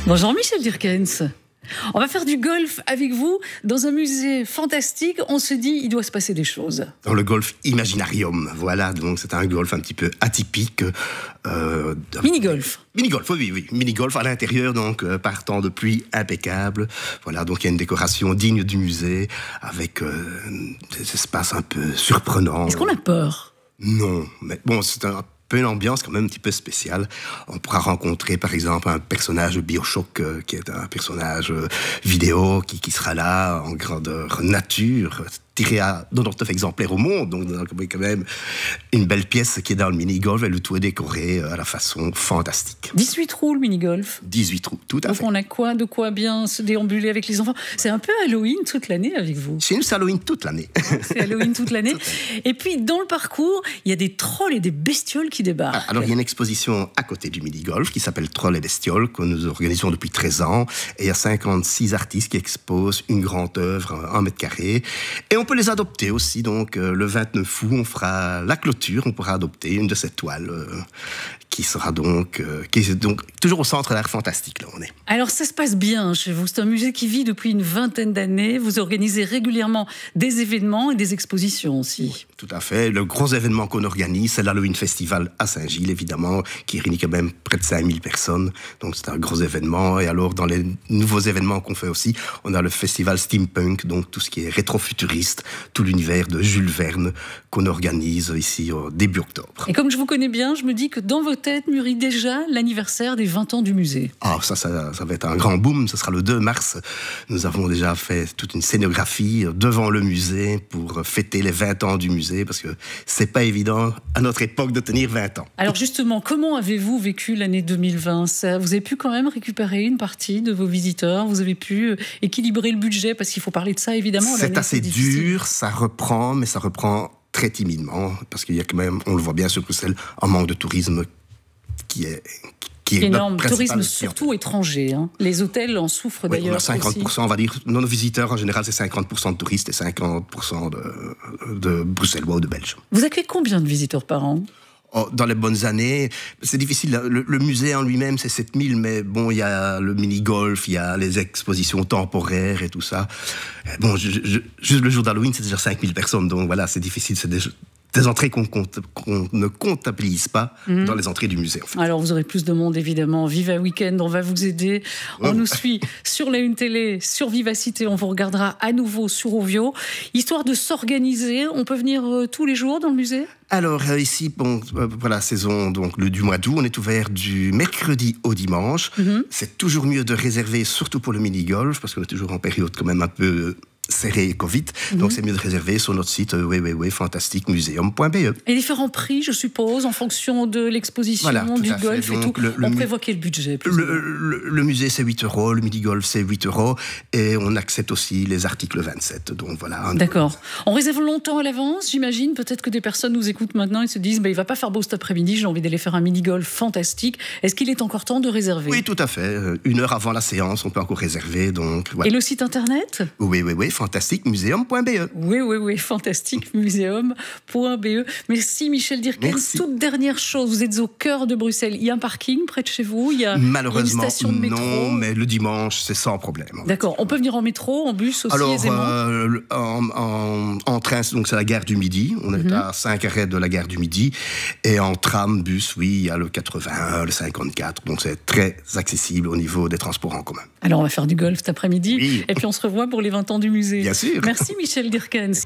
Bonjour Michel Dirkens. On va faire du golf avec vous dans un musée fantastique. On se dit, il doit se passer des choses. Dans le golf Imaginarium, voilà, donc c'est un golf un petit peu atypique. Mini-golf. Mini-golf, oui. Mini-golf à l'intérieur, donc par temps de pluie impeccable. Voilà, donc il y a une décoration digne du musée, avec des espaces un peu surprenants. Est-ce qu'on a peur? Non, mais bon, c'est un peu une ambiance quand même un petit peu spéciale. On pourra rencontrer par exemple un personnage de BioShock qui est un personnage vidéo qui sera là en grandeur nature, tiré à 99 exemplaires au monde, donc quand même une belle pièce qui est dans le mini-golf et le tout est décoré à la façon fantastique. 18 trous le mini-golf. 18 trous, tout à fait. Donc on a de quoi bien se déambuler avec les enfants. C'est un peu Halloween toute l'année avec vous. Chez nous, c'est Halloween toute l'année. C'est Halloween toute l'année. Et puis dans le parcours, il y a des trolls et des bestioles qui débarquent. Alors il y a une exposition à côté du mini-golf qui s'appelle Trolls et bestioles, que nous organisons depuis 13 ans. Et il y a 56 artistes qui exposent une grande œuvre, 1 mètre carré. Et on peut les adopter aussi, donc le 29 août, on fera la clôture, on pourra adopter une de ces toiles qui est donc toujours au centre de l'art fantastique, là on est. Alors ça se passe bien chez vous, c'est un musée qui vit depuis une vingtaine d'années, vous organisez régulièrement des événements et des expositions aussi. Tout à fait, le gros événement qu'on organise, c'est l'Halloween Festival à Saint-Gilles, évidemment, qui réunit quand même près de 5000 personnes, donc c'est un gros événement. Et alors dans les nouveaux événements qu'on fait aussi, on a le festival Steampunk, donc tout ce qui est rétro-futuriste, tout l'univers de Jules Verne qu'on organise ici au début octobre. Et comme je vous connais bien, je me dis que dans vos têtes mûrit déjà l'anniversaire des 20 ans du musée. Ah, ça va être un grand boom, ce sera le 2 mars. Nous avons déjà fait toute une scénographie devant le musée pour fêter les 20 ans du musée, parce que c'est pas évident à notre époque de tenir 20 ans. Alors justement, comment avez-vous vécu l'année 2020 ? Vous avez pu quand même récupérer une partie de vos visiteurs, vous avez pu équilibrer le budget, parce qu'il faut parler de ça évidemment. C'est assez dur, ça reprend, mais ça reprend très timidement, parce qu'il y a quand même, on le voit bien sur Bruxelles, un manque de tourisme qui est énorme. Tourisme surtout étranger. Hein. Les hôtels en souffrent d'ailleurs. On a 50%, aussi. On va dire, nos visiteurs en général, c'est 50% de touristes et 50% de Bruxellois ou de Belges. Vous accueillez combien de visiteurs par an ? Dans les bonnes années, c'est difficile. Le musée en lui-même, c'est 7000, mais bon, il y a le mini-golf, il y a les expositions temporaires et tout ça. Bon, juste le jour d'Halloween, c'est déjà 5000 personnes, donc voilà, c'est difficile. C'est des entrées qu'on ne comptabilise pas dans les entrées du musée. En fait. Alors vous aurez plus de monde évidemment. Viva Weekend, on va vous aider. On nous suit sur la Une Télé, sur Vivacité. On vous regardera à nouveau sur Ovio. Histoire de s'organiser, on peut venir tous les jours dans le musée ? Alors ici, bon, voilà, saison donc du mois d'août, on est ouvert du mercredi au dimanche. C'est toujours mieux de réserver, surtout pour le mini-golf, parce qu'on est toujours en période quand même un peu serré Covid, donc c'est mieux de réserver sur notre site www.fantasticmuseum.be. Et différents prix, je suppose, en fonction de l'exposition, du golf et tout. On prévoit quel budget le musée, c'est 8 €, le mini-golf, c'est 8 €, et on accepte aussi les articles 27, donc voilà. D'accord. On réserve longtemps à l'avance, j'imagine. Peut-être que des personnes nous écoutent maintenant et se disent il va pas faire beau cet après-midi, j'ai envie d'aller faire un mini-golf fantastique. Est-ce qu'il est encore temps de réserver ? Oui, tout à fait. 1 heure avant la séance, on peut encore réserver. Donc, voilà. Et le site internet ? Oui, fantasticmuseum.be. Oui, fantasticmuseum.be. Merci Michel Dirkens. Merci. Toute dernière chose, vous êtes au cœur de Bruxelles. Il y a un parking près de chez vous ? Malheureusement, une station de métro. non, mais le dimanche, c'est sans problème. D'accord. On peut venir en métro, en bus aussi aisément ? En train, donc c'est la gare du Midi. On est à 5 arrêts de la gare du Midi. Et en tram, bus, oui, il y a le 81, le 54. Donc c'est très accessible au niveau des transports en commun. Alors on va faire du golf cet après-midi. Oui. Et puis on se revoit pour les 20 ans du musée. Bien sûr. Merci Michel Dirkens.